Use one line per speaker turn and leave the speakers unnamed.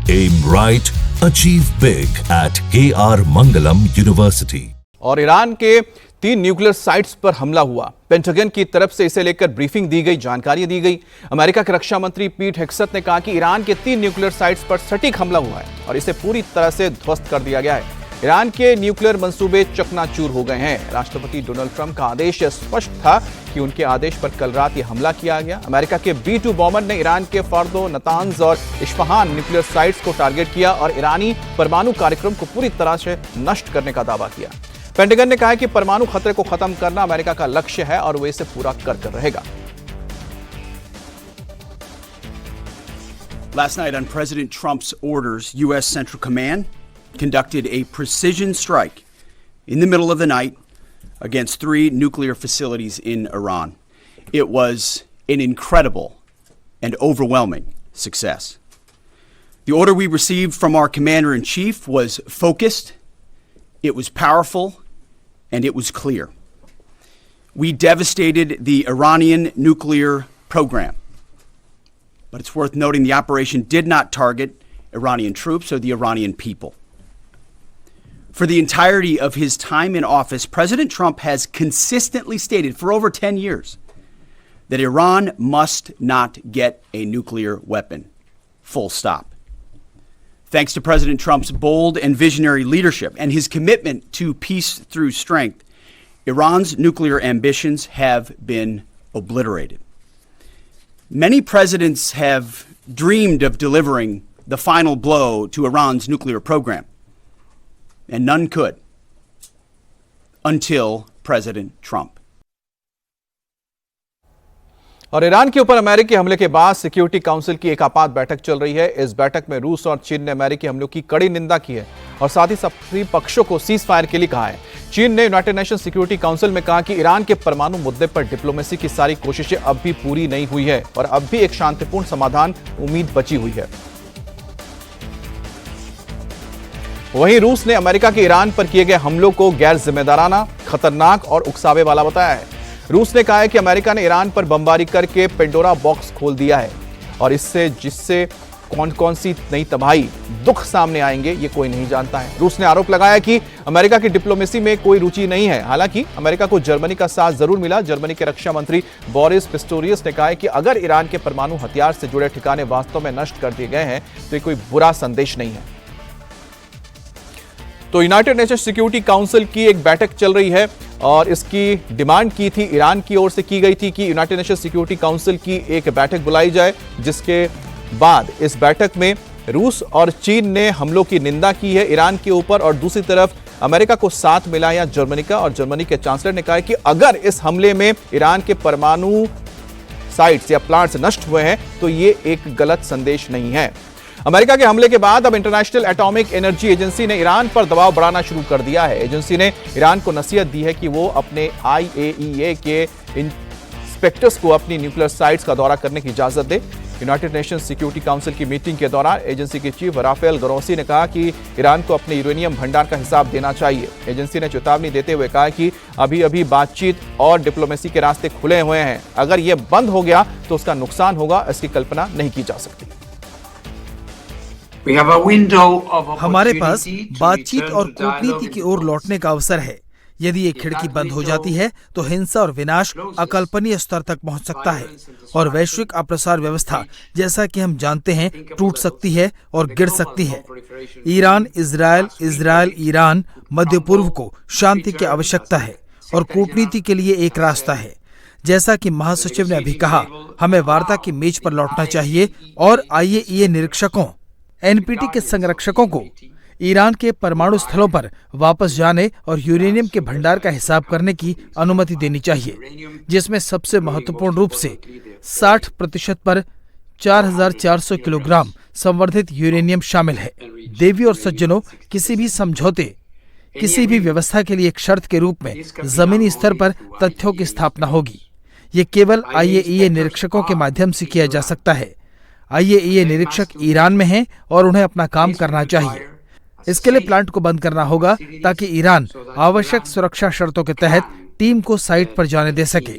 Aim right, achieve big at KR Mangalam University.
और Iran के 3 nuclear sites पर हमला हुआ। पेंटागन की तरफ से इसे लेकर ब्रीफिंग दी गई, जानकारी दी गई। अमेरिका के रक्षा मंत्री पीट हेग्सेथ ने कहा कि ईरान के 3 न्यूक्लियर साइट्स पर सटीक हमला हुआ है और इसे पूरी तरह से ध्वस्त कर दिया गया है। ईरान के न्यूक्लियर मंसूबे चकनाचूर हो गए हैं। राष्ट्रपति डोनाल्ड ट्रंप का आदेश स्पष्ट था कि उनके आदेश पर कल रात यह हमला किया गया। अमेरिका के B-2 बॉम्बर ने ईरान के फर्दो, नतांज और इस्फहान न्यूक्लियर साइट्स को टारगेट किया और ईरानी परमाणु कार्यक्रम को पूरी तरह से नष्ट करने का दावा किया। पेंटागन ने कहा है कि परमाणु खतरे को खत्म करना अमेरिका का लक्ष्य है और वो इसे पूरा कर रहेगा।
Last night on President Trump's orders, U.S. Central Command conducted a precision strike in the middle of the night against 3 nuclear facilities in Iran. It was an incredible and overwhelming success. The order we received from our commander-in-chief was focused, it was powerful, and it was clear. We devastated the Iranian nuclear program. But it's worth noting the operation did not target Iranian troops or the Iranian people. For the entirety of his time in office, President Trump has consistently stated for over 10 years that Iran must not get a nuclear weapon. Full stop. Thanks to President Trump's bold and visionary leadership and his commitment to peace through strength, Iran's nuclear ambitions have been obliterated. Many presidents have dreamed of delivering the final blow to Iran's nuclear program, and none could until President Trump.
और Iran के ऊपर अमेरिकी हमले के बाद security council की एक आपात बैठक चल रही है। इस बैठक में रूस और चीन ने अमेरिकी हमलों की कड़ी निंदा की है और साथ ही सभी पक्षों को सीज फायर के लिए कहा है। चीन ने यूनाइटेड नेशन सिक्योरिटी काउंसिल में कहा कि ईरान के परमाणु मुद्दे पर डिप्लोमेसी की सारी कोशिशें अब भी पूरी नहीं हुई है और अब भी एक शांतिपूर्ण समाधान उम्मीद बची हुई है। वहीं रूस ने अमेरिका के ईरान पर किए गए हमलों को गैर जिम्मेदाराना, खतरनाक और उकसावे वाला बताया है। रूस ने कहा है कि अमेरिका ने ईरान पर बमबारी करके पेंडोरा बॉक्स खोल दिया है और जिससे कौन सी नई तबाही, दुख सामने आएंगे ये कोई नहीं जानता है। रूस ने आरोप लगाया कि अमेरिका की डिप्लोमेसी में कोई रुचि नहीं है। हालांकि अमेरिका को जर्मनी का साथ जरूर मिला। जर्मनी के रक्षा मंत्री बोरिस पिस्टोरियस ने कहा है कि अगर ईरान के परमाणु हथियार से जुड़े ठिकाने वास्तव में नष्ट कर दिए गए हैं तो ये कोई बुरा संदेश नहीं है। तो यूनाइटेड नेशन सिक्योरिटी काउंसिल की एक बैठक चल रही है और इसकी डिमांड की थी, ईरान की ओर से की गई थी कि यूनाइटेड नेशन सिक्योरिटी काउंसिल की एक बैठक बुलाई जाए, जिसके बाद इस बैठक में रूस और चीन ने हमलों की निंदा की है ईरान के ऊपर और दूसरी तरफ अमेरिका को साथ मिलाया जर्मनी का। और जर्मनी के चांसलर ने कहा कि अगर इस हमले में ईरान के परमाणु साइट्स या प्लांट्स नष्ट हुए हैं तो ये एक गलत संदेश नहीं है। अमेरिका के हमले के बाद अब इंटरनेशनल एटॉमिक एनर्जी एजेंसी ने ईरान पर दबाव बढ़ाना शुरू कर दिया है। एजेंसी ने ईरान को नसीहत दी है कि वो अपने IAEA के इंस्पेक्टर्स को अपनी न्यूक्लियर साइट्स का दौरा करने की इजाजत दे। यूनाइटेड नेशन सिक्योरिटी काउंसिल की मीटिंग के दौरान एजेंसी के चीफ राफेल ग्रोसी ने कहा कि ईरान को अपने यूरेनियम भंडार का हिसाब देना चाहिए। एजेंसी ने चेतावनी देते हुए कहा कि अभी बातचीत और डिप्लोमेसी के रास्ते खुले हुए हैं। अगर ये बंद हो गया तो उसका नुकसान होगा, इसकी कल्पना नहीं की जा सकती।
हमारे पास बातचीत और कूटनीति की ओर लौटने का अवसर है। यदि ये खिड़की बंद हो जाती है तो हिंसा और विनाश अकल्पनीय स्तर तक पहुंच सकता है और वैश्विक अप्रसार व्यवस्था, जैसा कि हम जानते हैं, टूट सकती है और गिर सकती है। ईरान, इजरायल, ईरान, मध्य पूर्व को शांति की आवश्यकता है और कूटनीति के लिए एक रास्ता है। जैसा कि महासचिव ने अभी कहा, हमें वार्ता की मेज पर लौटना चाहिए और IAEA निरीक्षकों, NPT के संरक्षकों को ईरान के परमाणु स्थलों पर वापस जाने और यूरेनियम के भंडार का हिसाब करने की अनुमति देनी चाहिए, जिसमें सबसे महत्वपूर्ण रूप से 60% पर 4400 किलोग्राम संवर्धित यूरेनियम शामिल है। देवी और सज्जनों, किसी भी समझौते, किसी भी व्यवस्था के लिए एक शर्त के रूप में जमीनी स्तर पर तथ्यों की स्थापना होगी। ये केवल IAEA निरीक्षकों के माध्यम से किया जा सकता है। IAEA निरीक्षक ईरान में हैं और उन्हें अपना काम करना चाहिए। इसके लिए प्लांट को बंद करना होगा ताकि ईरान आवश्यक सुरक्षा शर्तों के तहत टीम को साइट पर जाने दे सके।